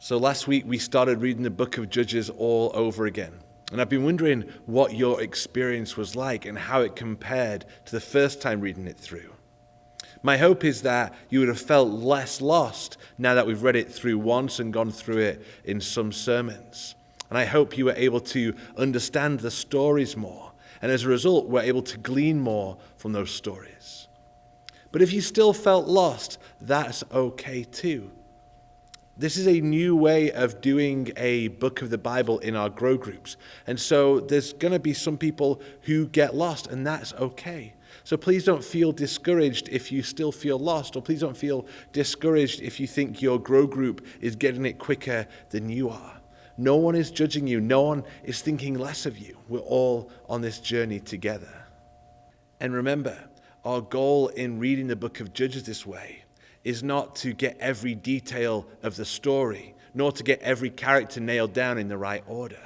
So last week we started reading the book of Judges all over again. And I've been wondering what your experience was like and how it compared to the first time reading it through. My hope is that you would have felt less lost now that we've read it through once and gone through it in some sermons. And I hope you were able to understand the stories more. And as a result, we're able to glean more from those stories. But if you still felt lost, that's okay too. This is a new way of doing a book of the Bible in our grow groups. And so there's going to be some people who get lost, and that's okay. So please don't feel discouraged if you still feel lost, or please don't feel discouraged if you think your grow group is getting it quicker than you are. No one is judging you. No one is thinking less of you. We're all on this journey together. And remember, our goal in reading the book of Judges this way is not to get every detail of the story, nor to get every character nailed down in the right order.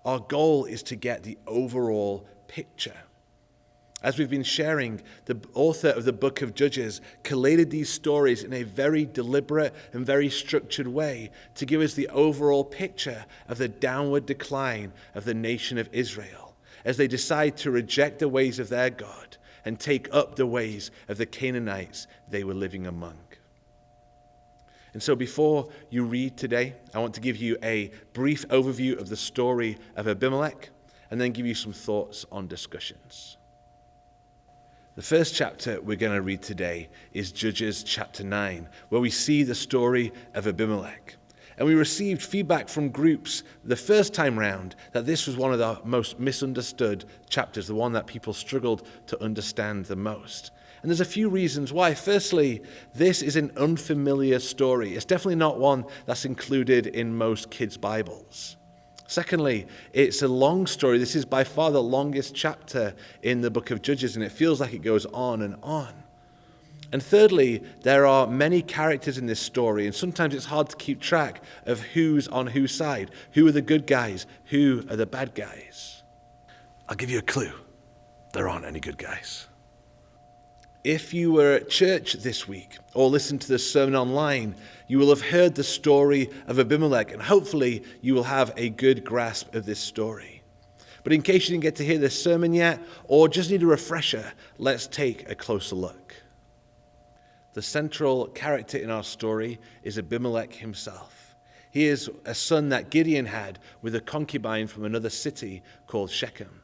Our goal is to get the overall picture. As we've been sharing, the author of the book of Judges collated these stories in a very deliberate and very structured way to give us the overall picture of the downward decline of the nation of Israel as they decide to reject the ways of their God and take up the ways of the Canaanites they were living among. And so before you read today, I want to give you a brief overview of the story of Abimelech and then give you some thoughts on discussions. The first chapter we're going to read today is Judges chapter 9, where we see the story of Abimelech. And we received feedback from groups the first time round that this was one of the most misunderstood chapters, the one that people struggled to understand the most. And there's a few reasons why. Firstly, this is an unfamiliar story. It's definitely not one that's included in most kids' Bibles. Secondly, it's a long story. This is by far the longest chapter in the book of Judges, and it feels like it goes on and on. And thirdly, there are many characters in this story, and sometimes it's hard to keep track of who's on whose side. Who are the good guys? Who are the bad guys? I'll give you a clue. There aren't any good guys. If you were at church this week or listened to the sermon online, you will have heard the story of Abimelech, and hopefully you will have a good grasp of this story. But in case you didn't get to hear this sermon yet, or just need a refresher, let's take a closer look. The central character in our story is Abimelech himself. He is a son that Gideon had with a concubine from another city called Shechem.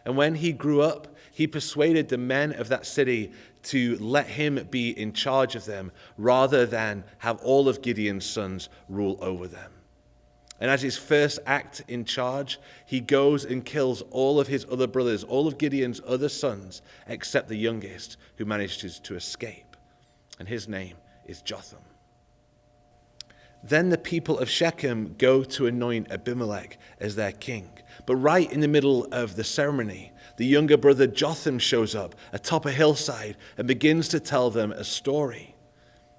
And when he grew up, he persuaded the men of that city to let him be in charge of them rather than have all of Gideon's sons rule over them. And as his first act in charge, he goes and kills all of his other brothers, all of Gideon's other sons, except the youngest, who manages to escape. And his name is Jotham. Then the people of Shechem go to anoint Abimelech as their king. But right in the middle of the ceremony, the younger brother Jotham shows up atop a hillside and begins to tell them a story.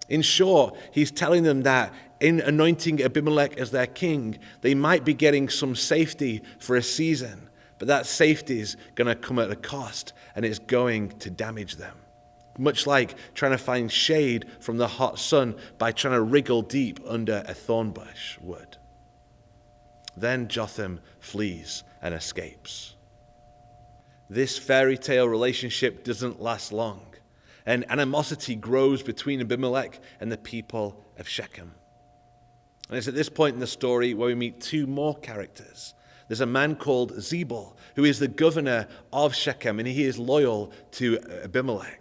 In short, he's telling them that in anointing Abimelech as their king, they might be getting some safety for a season, but that safety is going to come at a cost, and it's going to damage them. Much like trying to find shade from the hot sun by trying to wriggle deep under a thorn bush would. Then Jotham flees and escapes. This fairy tale relationship doesn't last long, and animosity grows between Abimelech and the people of Shechem. And it's at this point in the story where we meet two more characters. There's a man called Zebul, who is the governor of Shechem, and he is loyal to Abimelech.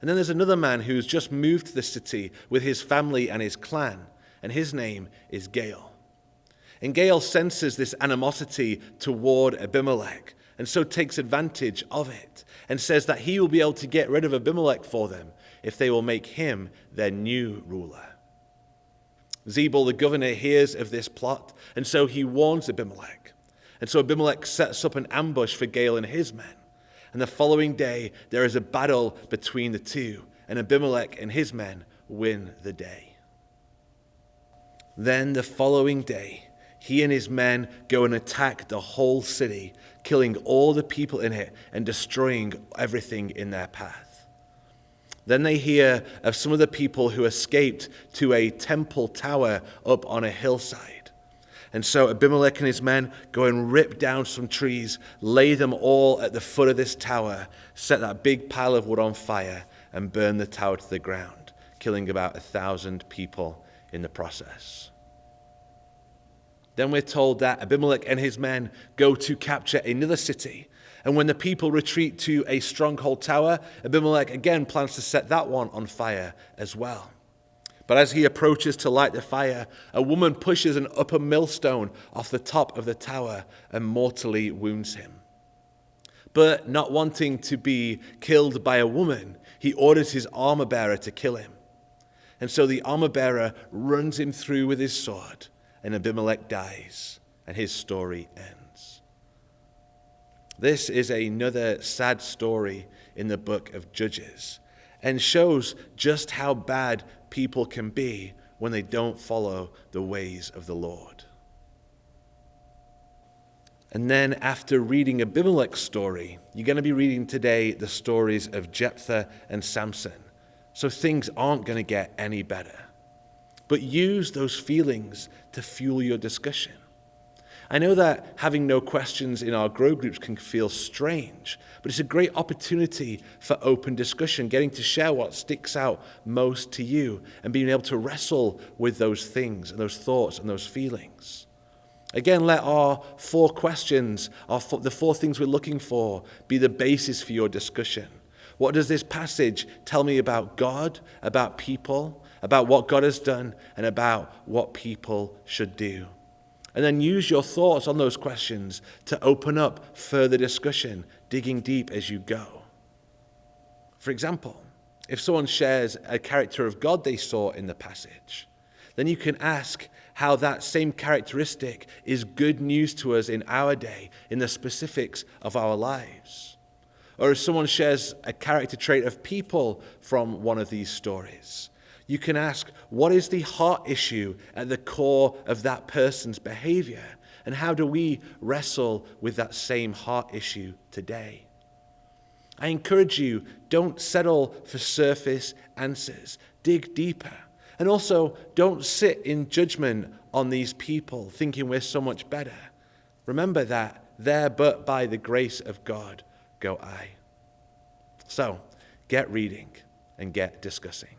And then there's another man who's just moved to the city with his family and his clan, and his name is Gaal. And Gaal senses this animosity toward Abimelech, and so takes advantage of it, and says that he will be able to get rid of Abimelech for them if they will make him their new ruler. Zebul, the governor, hears of this plot, and so he warns Abimelech. And so Abimelech sets up an ambush for Gaal and his men. And the following day, there is a battle between the two, and Abimelech and his men win the day. Then the following day, he and his men go and attack the whole city, killing all the people in it and destroying everything in their path. Then they hear of some of the people who escaped to a temple tower up on a hillside. And so Abimelech and his men go and rip down some trees, lay them all at the foot of this tower, set that big pile of wood on fire, and burn the tower to the ground, killing about 1,000 people in the process. Then we're told that Abimelech and his men go to capture another city. And when the people retreat to a stronghold tower, Abimelech again plans to set that one on fire as well. But as he approaches to light the fire, a woman pushes an upper millstone off the top of the tower and mortally wounds him. But not wanting to be killed by a woman, he orders his armor-bearer to kill him. And so the armor-bearer runs him through with his sword, and Abimelech dies, and his story ends. This is another sad story in the book of Judges, and shows just how bad people can be when they don't follow the ways of the Lord. And then after reading Abimelech's story, you're going to be reading today the stories of Jephthah and Samson. So things aren't going to get any better. But use those feelings to fuel your discussion. I know that having no questions in our grow groups can feel strange, but it's a great opportunity for open discussion, getting to share what sticks out most to you and being able to wrestle with those things and those thoughts and those feelings. Again, let our 4 questions, the 4 things we're looking for, be the basis for your discussion. What does this passage tell me about God, about people, about what God has done, and about what people should do? And then use your thoughts on those questions to open up further discussion, digging deep as you go. For example, if someone shares a character of God they saw in the passage, then you can ask how that same characteristic is good news to us in our day, in the specifics of our lives. Or if someone shares a character trait of people from one of these stories, you can ask, what is the heart issue at the core of that person's behavior? And how do we wrestle with that same heart issue today? I encourage you, don't settle for surface answers. Dig deeper. And also, don't sit in judgment on these people, thinking we're so much better. Remember that there but by the grace of God go I. So, get reading and get discussing.